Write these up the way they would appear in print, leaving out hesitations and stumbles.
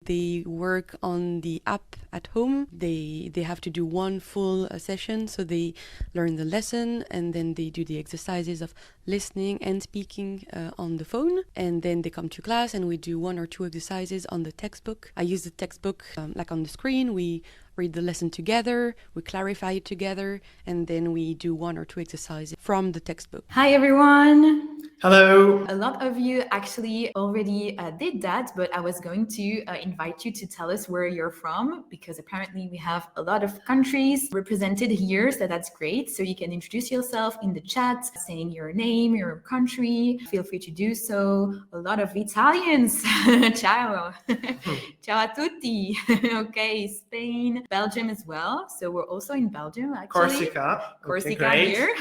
they work on the app at home. They have to do one full session, so they learn the lesson and then they do the exercises of listening and speaking on the phone, and then they come to class and we do 1 or 2 exercises on the textbook. I use the textbook like on the screen. We read the lesson together, we clarify it together, and then we do 1 or 2 exercises from the textbook. Hi everyone! Hello! A lot of you actually already did that, but I was going to invite you to tell us where you're from, because apparently we have a lot of countries represented here, so that's great. So you can introduce yourself in the chat, saying your name, your country. Feel free to do so. A lot of Italians. Ciao! Ciao a tutti! Okay, Spain, Belgium as well. So we're also in Belgium, actually. Corsica Okay, here.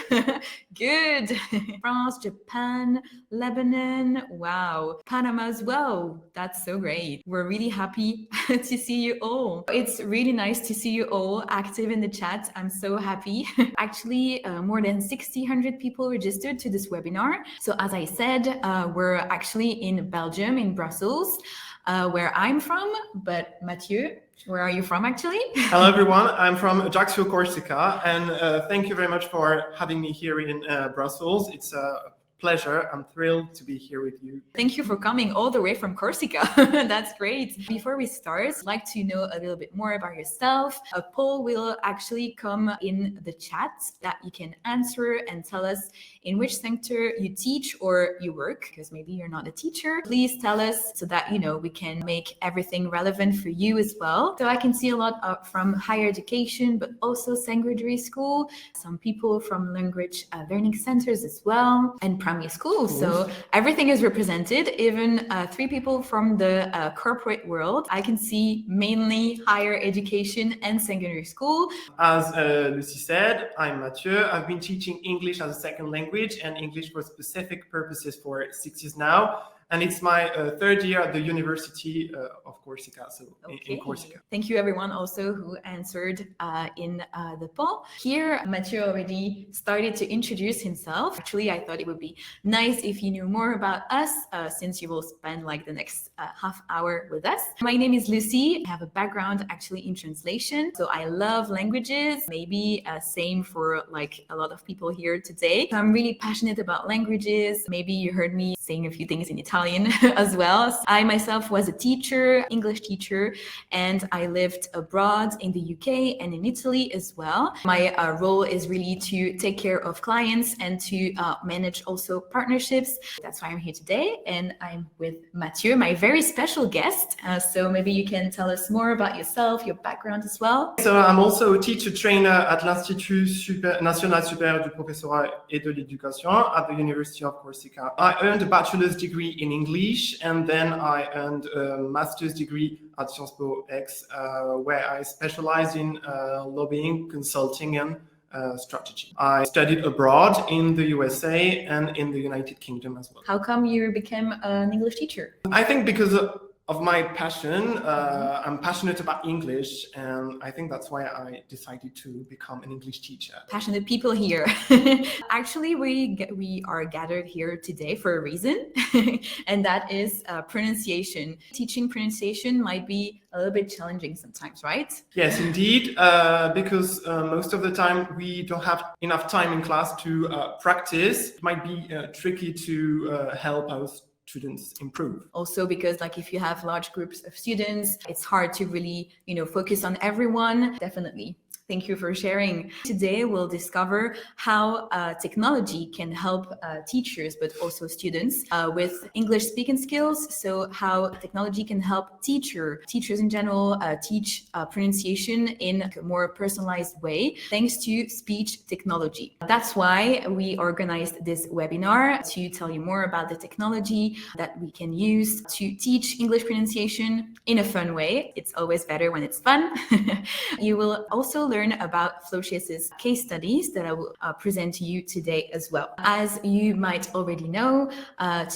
Good. France, Japan, Lebanon. Wow. Panama as well. That's so great. We're really happy to see you all. It's really nice to see you all active in the chat. I'm so happy. Actually, more than 100 people registered to this webinar. So as I said, we're actually in Belgium, in Brussels, where I'm from. But Mathieu, where are you from actually? Hello everyone, I'm from Ajaccio, Corsica, and thank you very much for having me here in Brussels. It's a pleasure. I'm thrilled to be here with you. Thank you for coming all the way from Corsica. That's great. Before we start, I'd like to know a little bit more about yourself. A poll will actually come in the chat that you can answer and tell us in which sector you teach or you work, because maybe you're not a teacher. Please tell us so that, we can make everything relevant for you as well. So I can see a lot from higher education, but also secondary school, some people from language learning centers as well, and primary school. So everything is represented, even 3 people from the corporate world. I can see mainly higher education and secondary school. As Lucy said, I'm Mathieu. I've been teaching English as a second language and English for specific purposes for 6 years now. And it's my 3rd year at the University of Corsica, so in Corsica. Thank you everyone also who answered in the poll. Here, Mathieu already started to introduce himself. Actually, I thought it would be nice if you knew more about us, since you will spend like the next half hour with us. My name is Lucy. I have a background actually in translation, so I love languages, maybe same for like a lot of people here today. So I'm really passionate about languages. Maybe you heard me saying a few things in Italian as well. I myself was a teacher, English teacher, and I lived abroad in the UK and in Italy as well. My role is really to take care of clients and to manage also partnerships. That's why I'm here today, and I'm with Mathieu, my very special guest. So maybe you can tell us more about yourself, your background as well. So I'm also a teacher trainer at l'Institut National Supérieur du Professorat et de l'Éducation at the University of Corsica. I earned a bachelor's degree in English, and then I earned a master's degree at Sciences Po X, where I specialized in lobbying, consulting, and strategy. I studied abroad in the USA and in the United Kingdom as well. How come you became an English teacher? I think because of my passion. I'm passionate about English, and I think that's why I decided to become an English teacher. Passionate people here. Actually, we are gathered here today for a reason, and that is pronunciation. Teaching pronunciation might be a little bit challenging sometimes, right? Yes, indeed, because most of the time we don't have enough time in class to practice. It might be tricky to help us students improve. Also because like if you have large groups of students, it's hard to really, focus on everyone. Definitely. Thank you for sharing. Today, we'll discover how technology can help teachers, but also students with English speaking skills. So how technology can help teachers in general, teach pronunciation in a more personalized way, thanks to speech technology. That's why we organized this webinar to tell you more about the technology that we can use to teach English pronunciation in a fun way. It's always better when it's fun. You will also learn learn about Folacci's case studies that I will present to you today as well. As you might already know,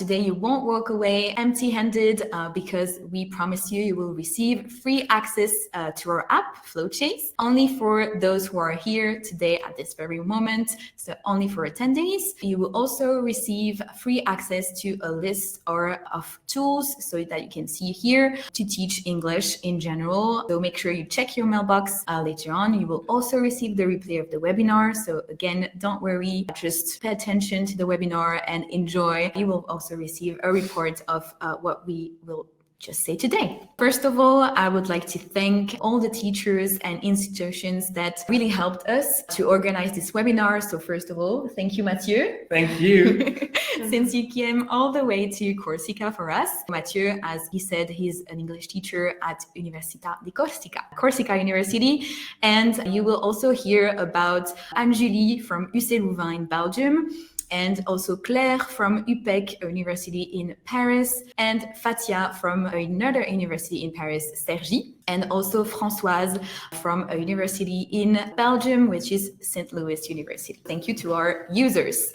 today you won't walk away empty-handed because we promise you will receive free access to our app, Folacci, only for those who are here today at this very moment, so only for attendees. You will also receive free access to a list of tools so that you can see here to teach English in general. So make sure you check your mailbox later on. You will also receive the replay of the webinar. So again, don't worry, just pay attention to the webinar and enjoy. You will also receive a report of what we will just say today. First of all, I would like to thank all the teachers and institutions that really helped us to organize this webinar. So first of all, thank you, Mathieu. Thank you. Since you came all the way to Corsica for us. Mathieu, as he said, he's an English teacher at Università di Corsica, Corsica University. And you will also hear about Anne-Julie from UC Louvain in Belgium, and also Claire from UPEC University in Paris, and Fatia from another university in Paris, Cergy, and also Françoise from a university in Belgium, which is St. Louis University. Thank you to our users.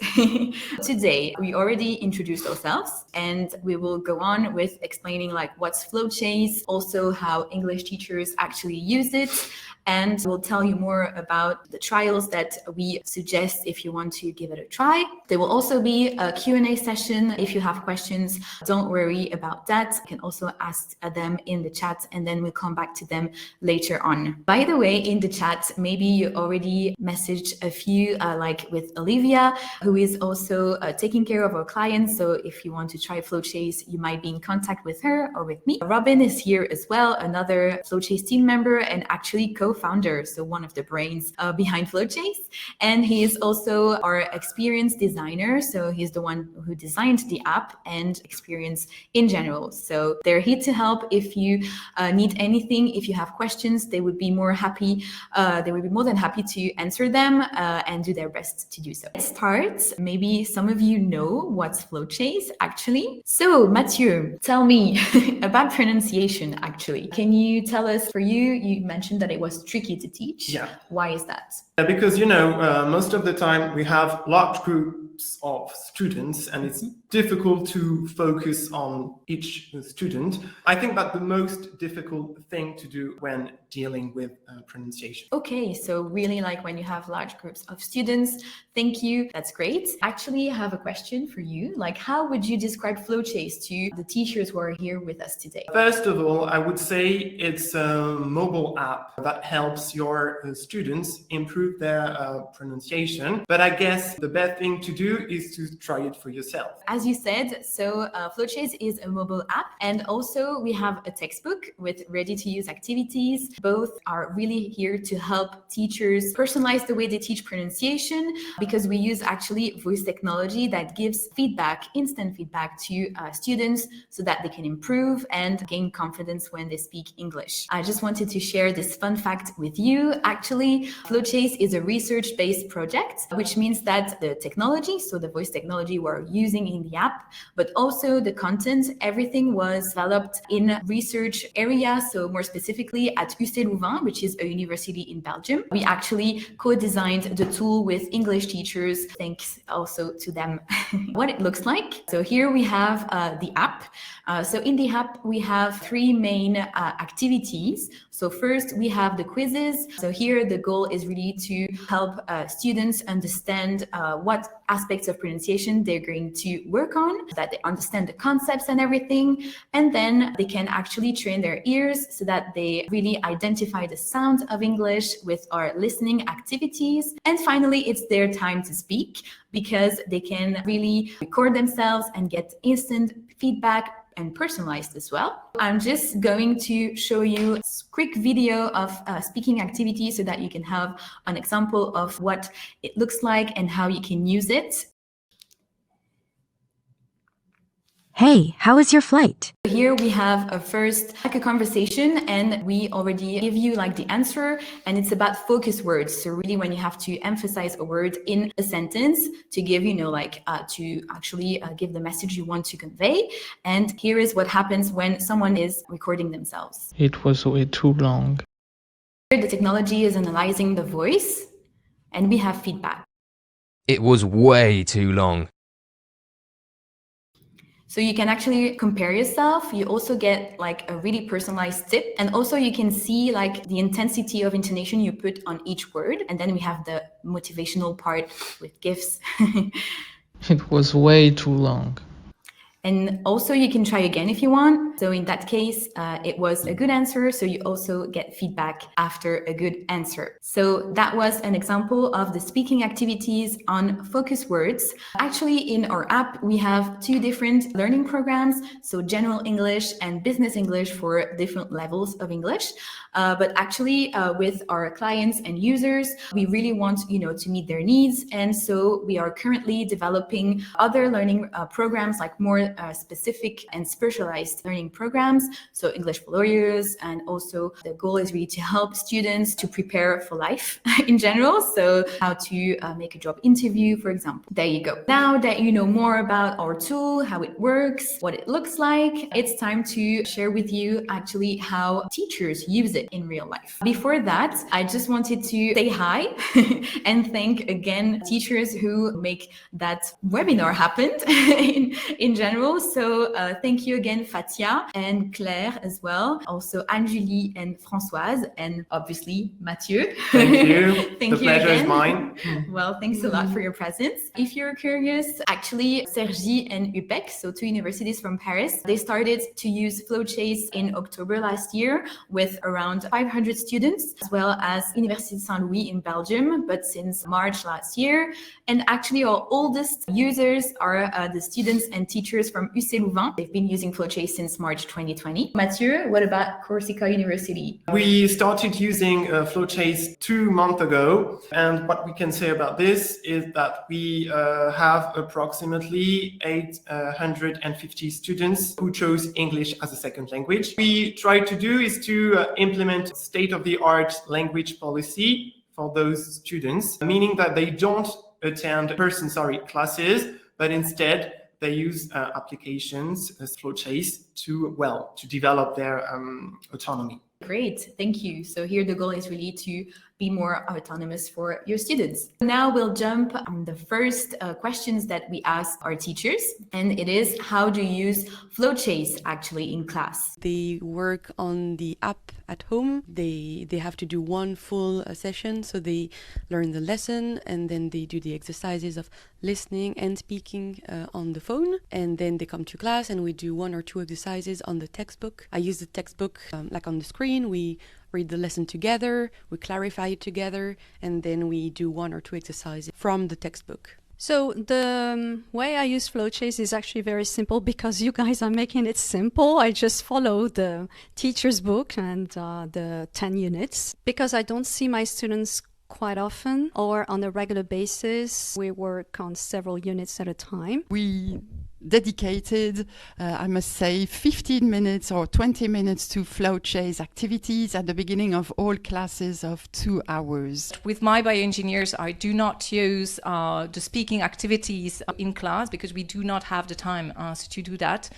Today, we already introduced ourselves, and we will go on with explaining like what's Folacci, also how English teachers actually use it, and we'll tell you more about the trials that we suggest if you want to give it a try. There will also be a Q&A session. If you have questions, don't worry about that. You can also ask them in the chat, and then we'll come back to them later on. By the way, in the chat, maybe you already messaged a few, like with Olivia, who is also taking care of our clients. So if you want to try Folacci, you might be in contact with her or with me. Robin is here as well, another Folacci team member and actually co-founder, so one of the brains behind Folacci. And he is also our experience designer. So he's the one who designed the app and experience in general. So they're here to help if you need anything. If you have questions, they would be more than happy to answer them and do their best to do so. Let's start. Maybe some of you know what's Folacci actually. So Mathieu, tell me about pronunciation actually. Can you tell us, for you, you mentioned that it was tricky to teach. Yeah. Why is that? Because, most of the time we have large groups of students and it's difficult to focus on each student. I think that the most difficult thing to do when dealing with pronunciation. Okay, so really like when you have large groups of students, thank you, that's great. Actually, I have a question for you. Like, how would you describe Folacci to the teachers who are here with us today? First of all, I would say it's a mobile app that helps your students improve their pronunciation. But I guess the best thing to do is to try it for yourself. As you said, so Folacci is a mobile app, and also we have a textbook with ready-to-use activities. Both are really here to help teachers personalize the way they teach pronunciation, because we use actually voice technology that gives feedback, instant feedback to students so that they can improve and gain confidence when they speak English. I just wanted to share this fun fact with you. Actually, Folacci is a research-based project, which means that the technology, so the voice technology we're using in the app, but also the content, everything was developed in research area. So more specifically at UC Louvain, which is a university in Belgium. We actually co-designed the tool with English teachers, thanks also to them. What it looks like. So here we have the app. So in the app, we have three main activities. So first we have the quizzes. So here the goal is really to help students understand what aspects of pronunciation they're going to work on, so that they understand the concepts and everything. And then they can actually train their ears so that they really identify the sound of English with our listening activities. And finally, it's their time to speak, because they can really record themselves and get instant feedback and personalized as well. I'm just going to show you a quick video of speaking activity so that you can have an example of what it looks like and how you can use it. Hey, how is your flight? Here we have a conversation, and we already give you like the answer, and it's about focus words. So really when you have to emphasize a word in a sentence to give, to actually give the message you want to convey. And here is what happens when someone is recording themselves. It was way too long. The technology is analyzing the voice, and we have feedback. It was way too long. So you can actually compare yourself. You also get like a really personalized tip. And also you can see like the intensity of intonation you put on each word. And then we have the motivational part with GIFs. It was way too long. And also you can try again if you want. So in that case, it was a good answer. So you also get feedback after a good answer. So that was an example of the speaking activities on focus words. Actually, in our app, we have two different learning programs. So general English and business English for different levels of English. But actually, with our clients and users, we really want, to meet their needs. And so we are currently developing other learning programs, like more specific and specialized learning programs. So English for lawyers. And also the goal is really to help students to prepare for life in general. So how to make a job interview, for example. There you go. Now that you know more about our tool, how it works, what it looks like, it's time to share with you actually how teachers use it in real life. Before that, I just wanted to say hi and thank again teachers who make that webinar happen in general. So thank you again, Fatia and Claire as well. Also Anne-Julie and Françoise, and obviously Mathieu. Thank you. Thank the you pleasure again. is mine. Well, thanks a lot for your presence. If you're curious, actually, Cergy and UPEC, so two universities from Paris, they started to use Flowchase in October last year with around 500 students, as well as Università Saint-Louis in Belgium, but since March last year. And actually, our oldest users are the students and teachers from UC Louvain. They've been using Flowchase since March 2020. Mathieu, what about Corsica University? We started using Flowchase 2 months ago. And what we can say about this is that we have approximately 850 students who chose English as a second language. What we try to do is to implement state-of-the-art language policy for those students, meaning that they don't attend classes, but instead they use applications as Flowchase to develop their autonomy. Great, thank you. So here the goal is really to be more autonomous for your students. Now we'll jump on the first questions that we ask our teachers, and it is, how do you use Flowchase actually in class? They work on the app at home. They have to do one full session, so they learn the lesson and then they do the exercises of listening and speaking on the phone, and then they come to class and we do one or two exercises on the textbook. I use the textbook like on the screen. We read the lesson together, we clarify it together, and then we do one or two exercises from the textbook. So the way I use Flowchase is actually very simple because you guys are making it simple. I just follow the teacher's book and the 10 units. Because I don't see my students quite often or on a regular basis, we work on several units at a time. We dedicated, I must say, 15 minutes or 20 minutes to Flowchase activities at the beginning of all classes of 2 hours. With my bioengineers, I do not use the speaking activities in class because we do not have the time to do that.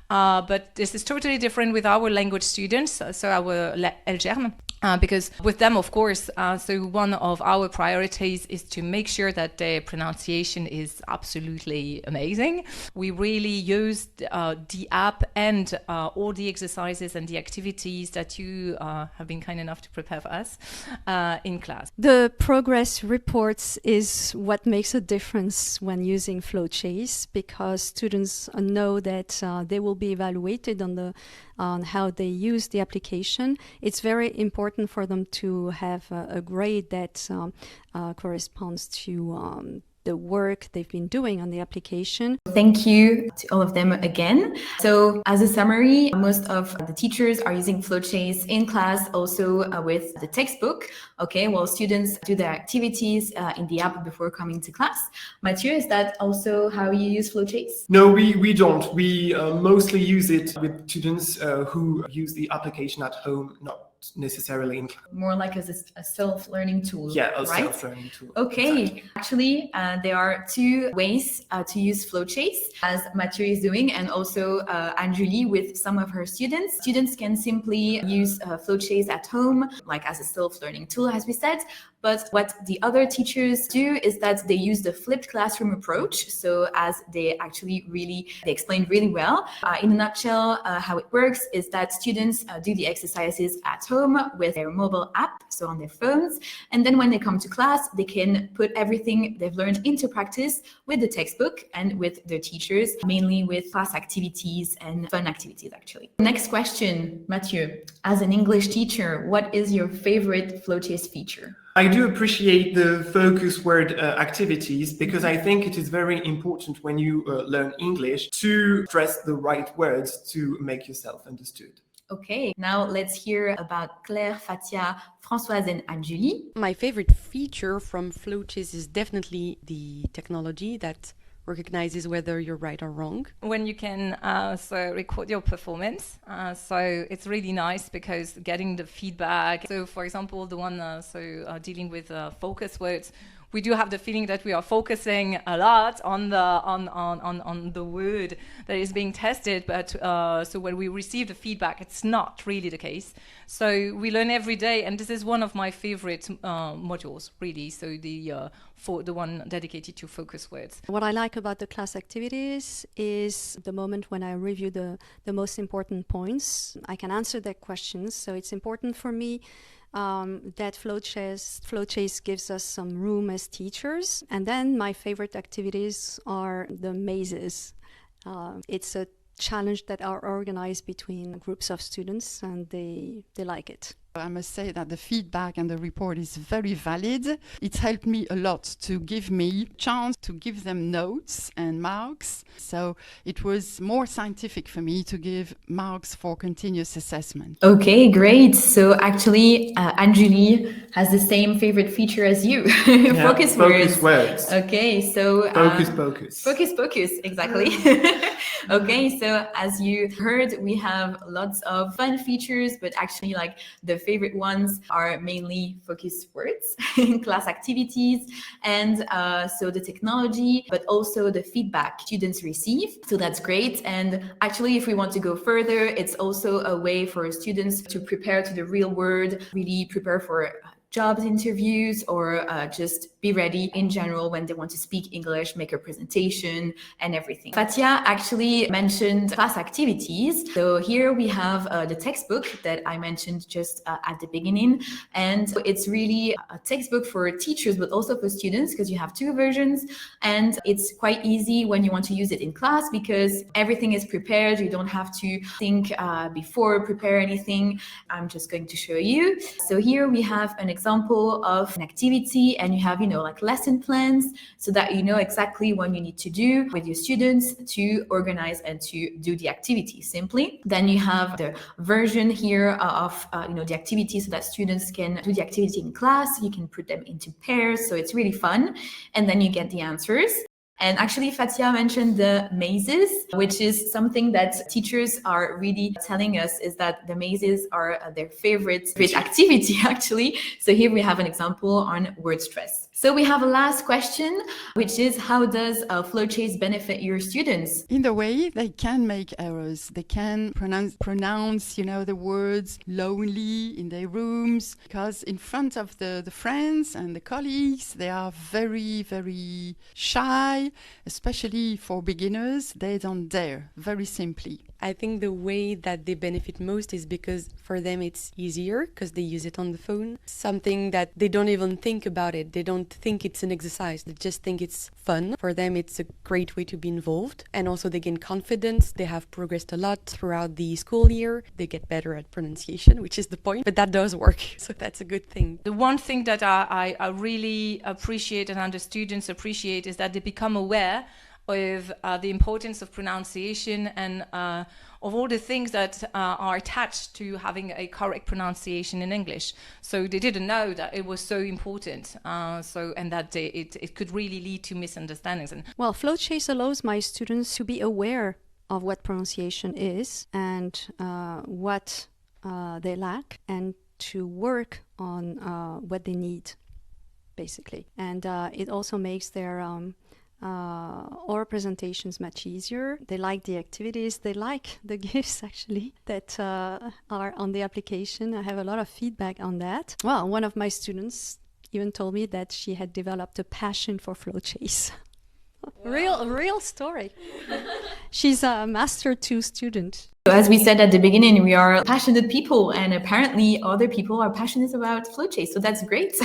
But this is totally different with our language students, so our LGERM. Because with them, of course, so one of our priorities is to make sure that their pronunciation is absolutely amazing. We really use the app and all the exercises and the activities that you have been kind enough to prepare for us in class. The progress reports is what makes a difference when using Flowchase, because students know that they will be evaluated on how they use the application. It's very important for them to have a grade that corresponds to the work they've been doing on the application. Thank you to all of them again. So as a summary, most of the teachers are using Flowchase in class, also with the textbook. Okay, while students do their activities in the app before coming to class. Mathieu, is that also how you use Flowchase? No, we don't. We mostly use it with students who use the application at home, not necessarily in class. More like as a self-learning tool, Yeah, a right? self-learning tool. Okay, Exactly. actually, there are two ways to use FlowChase, as Mathieu is doing, and also Anjuli with some of her students. Students can simply use FlowChase at home, like as a self-learning tool, as we said. But what the other teachers do is that they use the flipped classroom approach. So as they explained really well. In a nutshell, how it works is that students do the exercises at home with their mobile app, so on their phones. And then when they come to class, they can put everything they've learned into practice with the textbook and with their teachers, mainly with class activities and fun activities, actually. Next question, Mathieu. As an English teacher, what is your favorite FlowChase feature? I do appreciate the focus word activities, because I think it is very important when you learn English to stress the right words to make yourself understood. Okay, now let's hear about Claire, Fatia, Françoise, and Anjuli. My favorite feature from FlowChase is definitely the technology that recognizes whether you're right or wrong. When you can record your performance, so it's really nice because getting the feedback. So for example, the one dealing with focus words, we do have the feeling that we are focusing a lot on the word that is being tested, but so when we receive the feedback, it's not really the case. So we learn every day, and this is one of my favorite modules, really. So the one dedicated to focus words. What I like about the class activities is the moment when I review the most important points. I can answer their questions, so it's important for me that FlowChase gives us some room as teachers. And then my favorite activities are the mazes. It's a challenge that are organized between groups of students, and they like it. I must say that the feedback and the report is very valid. It helped me a lot to give me chance to give them notes and marks. So it was more scientific for me to give marks for continuous assessment. Okay, great. So actually, Anjuli has the same favorite feature as you. Focus words. Okay, so focus, exactly. Okay, so as you heard, we have lots of fun features, but actually like the favorite ones are mainly focus words, class activities, and so the technology, but also the feedback students receive. So that's great. And actually, if we want to go further, it's also a way for students to prepare to the real world, really prepare for jobs interviews, or just be ready in general when they want to speak English, make a presentation and everything. Fatia actually mentioned class activities. So here we have the textbook that I mentioned just at the beginning. And it's really a textbook for teachers, but also for students, because you have two versions. And it's quite easy when you want to use it in class because everything is prepared. You don't have to think before prepare anything. I'm just going to show you. So here we have an example of an activity, and you have, like lesson plans, so that you know exactly what you need to do with your students to organize and to do the activity simply. Then you have the version here of the activity, so that students can do the activity in class. You can put them into pairs, so it's really fun. And then you get the answers. And actually, Fatia mentioned the mazes, which is something that teachers are really telling us is that the mazes are their favorite activity, actually. So here we have an example on word stress. So we have a last question, which is, how does FlowChase benefit your students? In the way they can make errors. They can pronounce the words lonely in their rooms, because in front of the friends and the colleagues, they are very, very shy, especially for beginners. They don't dare, very simply. I think the way that they benefit most is because for them it's easier because they use it on the phone. Something that they don't even think about it. They don't think it's an exercise. They just think it's fun. For them, it's a great way to be involved. And also they gain confidence. They have progressed a lot throughout the school year. They get better at pronunciation, which is the point. But that does work. So that's a good thing. The one thing that I really appreciate and the students appreciate is that they become aware of the importance of pronunciation and of all the things that are attached to having a correct pronunciation in English. So they didn't know that it was so important, and that it could really lead to misunderstandings. Well, FlowChase allows my students to be aware of what pronunciation is and what they lack, and to work on what they need, basically. And it also makes their oral presentations much easier. They like the activities, they like the gifts actually that are on the application. I have a lot of feedback on that. Well, one of my students even told me that she had developed a passion for FlowChase. Real story. She's a Master 2 student. So as we said at the beginning, we are passionate people, and apparently other people are passionate about FlowChase, so that's great.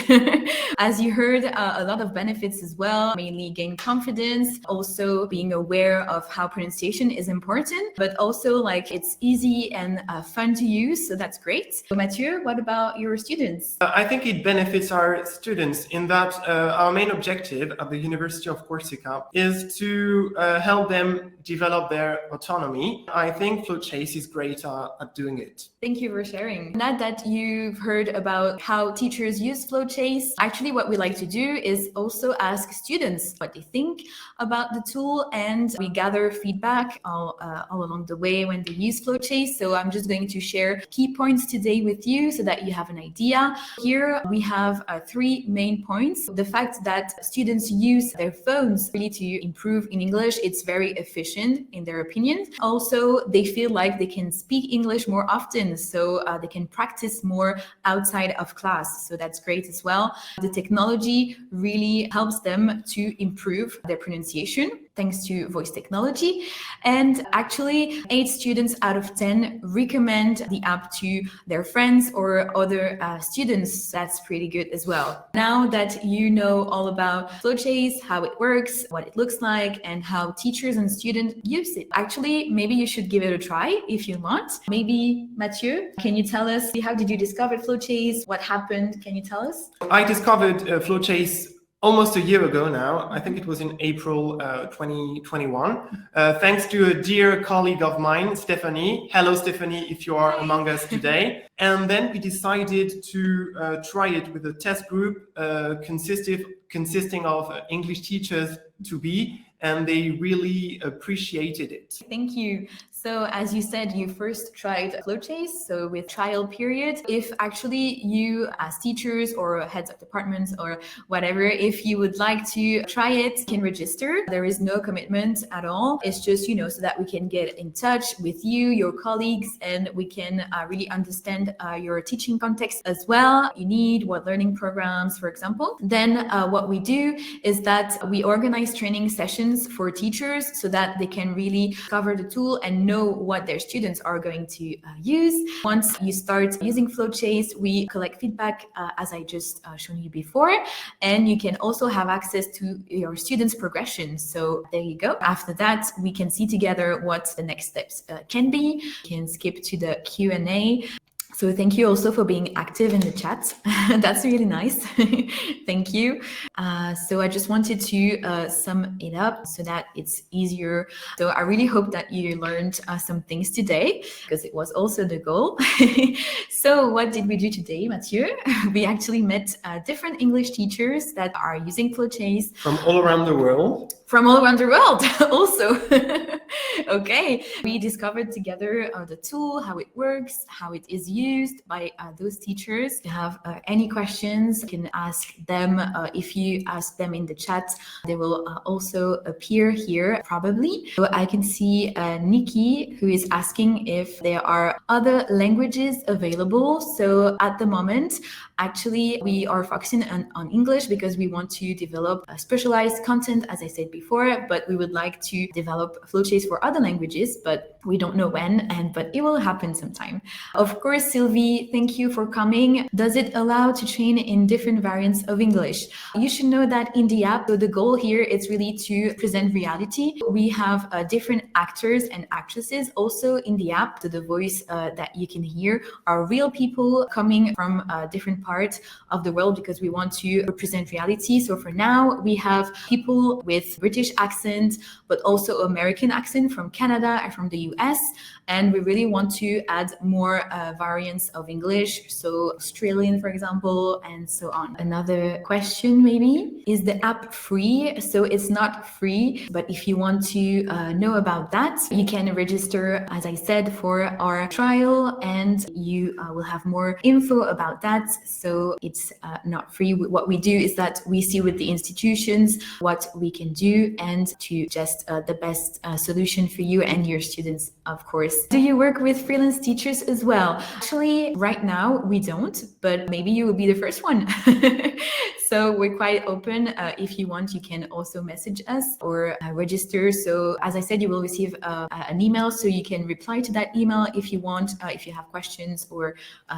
As you heard, a lot of benefits as well, mainly gain confidence, also being aware of how pronunciation is important, but also like it's easy and fun to use, so that's great. So Mathieu, what about your students? I think it benefits our students in that our main objective at the University of Corsica is to help them develop their autonomy. I think FlowChase is great at doing it. Thank you for sharing. Now that you've heard about how teachers use FlowChase, actually what we like to do is also ask students what they think about the tool, and we gather feedback all along the way when they use FlowChase. So I'm just going to share key points today with you so that you have an idea. Here we have 3 main points. The fact that students use their phones really to improve in English, it's very efficient in their opinion. Also, they feel like they can speak English more often, so they can practice more outside of class. So that's great as well. The technology really helps them to improve their pronunciation thanks to voice technology. And actually 8 students out of 10 recommend the app to their friends or other students. That's pretty good as well. Now that you know all about FlowChase, how it works, what it looks like, and how teachers and students use it, actually maybe you should give it a try if you want. Maybe Mathieu, can you tell us, how did you discover FlowChase? What happened? Can you tell us? I discovered FlowChase almost a year ago now. I think it was in April 2021, thanks to a dear colleague of mine, Stephanie. Hello, Stephanie, if you are among us today. And then we decided to try it with a test group consisting of English teachers to be, and they really appreciated it. Thank you. So as you said, you first tried FlowChase, so with trial period. If actually you as teachers or heads of departments or whatever, if you would like to try it, you can register. There is no commitment at all. It's just, so that we can get in touch with you, your colleagues, and we can really understand your teaching context as well. You need what learning programs, for example. Then what we do is that we organize training sessions for teachers so that they can really cover the tool and know what their students are going to use. Once you start using FlowChase, we collect feedback as I just shown you before, and you can also have access to your students' progression. So there you go. After that, we can see together what the next steps can be. You can skip to the Q&A. So thank you also for being active in the chat. That's really nice. Thank you. So I just wanted to sum it up so that it's easier. So I really hope that you learned some things today, because it was also the goal. So what did we do today, Mathieu? We actually met different English teachers that are using FlowChase. From all around the world. From all around the world also. Okay, we discovered together the tool, how it works, how it is used by those teachers. If you have any questions, you can ask them. If you ask them in the chat, they will also appear here probably. So I can see Nikki, who is asking if there are other languages available. So at the moment, actually, we are focusing on English because we want to develop specialized content, as I said before, but we would like to develop FlowChase for other languages, but we don't know when, but it will happen sometime. Of course, Sylvie, thank you for coming. Does it allow to train in different variants of English? You should know that in the app, so the goal here is really to present reality. We have different actors and actresses also in the app. So the voice that you can hear are real people coming from different parts of the world because we want to represent reality. So for now, we have people with British British accent, but also American accent from Canada and from the US. And we really want to add more variants of English, so Australian, for example, and so on. Another question maybe, is the app free? So it's not free, but if you want to know about that, you can register, as I said, for our trial, and you will have more info about that. So it's not free. What we do is that we see with the institutions what we can do and to just the best solution for you and your students, of course. Do you work with freelance teachers as well? Actually, right now we don't, but maybe you will be the first one. So we're quite open. If you want, you can also message us or register. So as I said, you will receive an email, so you can reply to that email if you want, if you have questions, or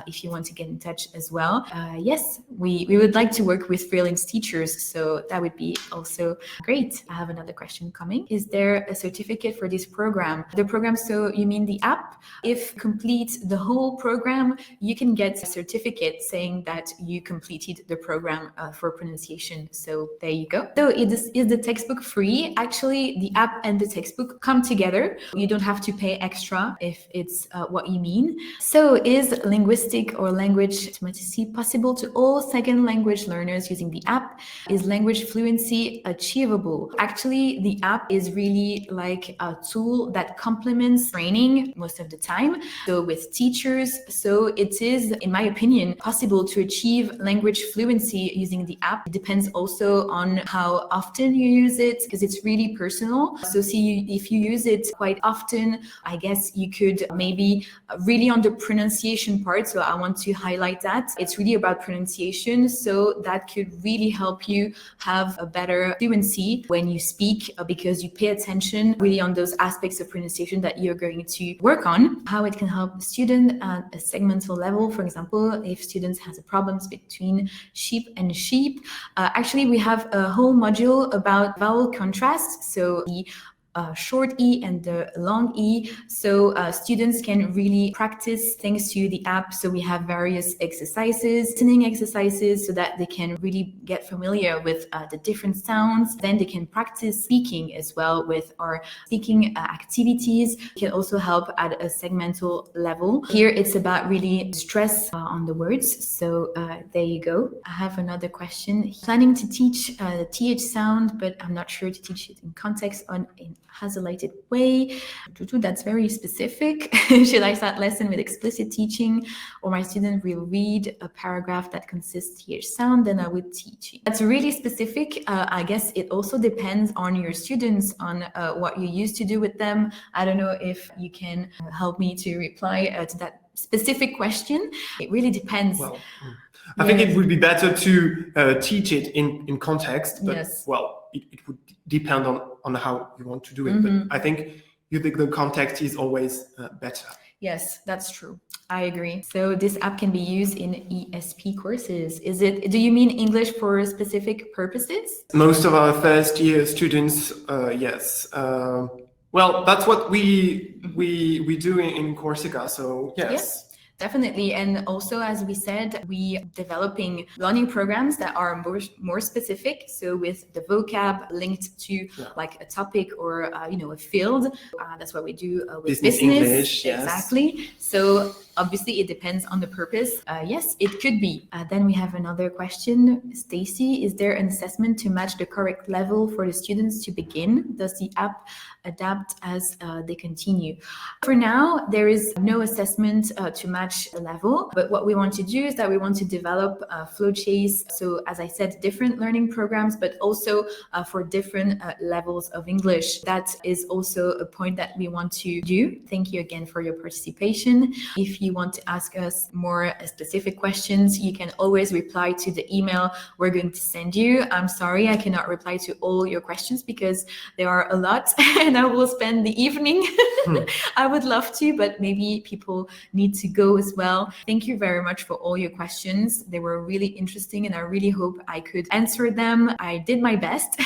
if you want to get in touch as well. Yes, we would like to work with freelance teachers, so that would be also great. I have another question coming. Is there a certificate for this program? The program, so you mean the app? If you complete the whole program, you can get a certificate saying that you completed the program for pronunciation. So there you go. So is the textbook free? Actually, the app and the textbook come together. You don't have to pay extra if it's what you mean. So is linguistic or language fluency possible to all second language learners using the app? Is language fluency achievable? Actually, the app is really like a tool that complements training most of the time. So with teachers, so it is, in my opinion, possible to achieve language fluency using the app. It depends also on how often you use it, because it's really personal. So see, if you use it quite often, I guess you could maybe really on the pronunciation part. So I want to highlight that it's really about pronunciation. So that could really help you have a better fluency when you speak, because you pay attention really on those aspects of pronunciation that you're going to work on. How it can help the student at a segmental level, for example, if students has a problems between sheep and sheep. Actually, we have a whole module about vowel contrast. So the short E and the long E. So students can really practice thanks to the app. So we have various exercises, listening exercises, so that they can really get familiar with the different sounds. Then they can practice speaking as well with our speaking activities. It can also help at a segmental level. Here it's about really stress on the words. So there you go. I have another question. Planning to teach the TH sound, but I'm not sure to teach it in context in hasolated way. That's very specific. Should I start lesson with explicit teaching, or my student will read a paragraph that consists TH sound, then I would teach it. That's really specific. I guess it also depends on your students, on what you used to do with them. I don't know if you can help me to reply to that specific question. It really depends. Well, I think it would be better to teach it in context, but yes. Well, it would depend on how you want to do it. But I think the context is always better. Yes, that's true. I agree. So this app can be used in ESP courses. Do you mean English for specific purposes? Most of our first year students, yes. Well, that's what we do in Corsica. So yes. Definitely. And also, as we said, we are developing learning programs that are more specific. So with the vocab linked to like a topic or, a field. That's what we do with business. English, yes. Exactly. So obviously it depends on the purpose. Yes, it could be. Then we have another question. Stacy, is there an assessment to match the correct level for the students to begin? Does the app adapt as they continue? For now, there is no assessment to match the level, but what we want to do is that we want to develop Flowchase. So as I said, different learning programs, but also for different levels of English. That is also a point that we want to do. Thank you again for your participation. If you want to ask us more specific questions, you can always reply to the email we're going to send you. I'm sorry, I cannot reply to all your questions because there are a lot and I will spend the evening. I would love to, but maybe people need to go as well. Thank you very much for all your questions. They were really interesting and I really hope I could answer them. I did my best.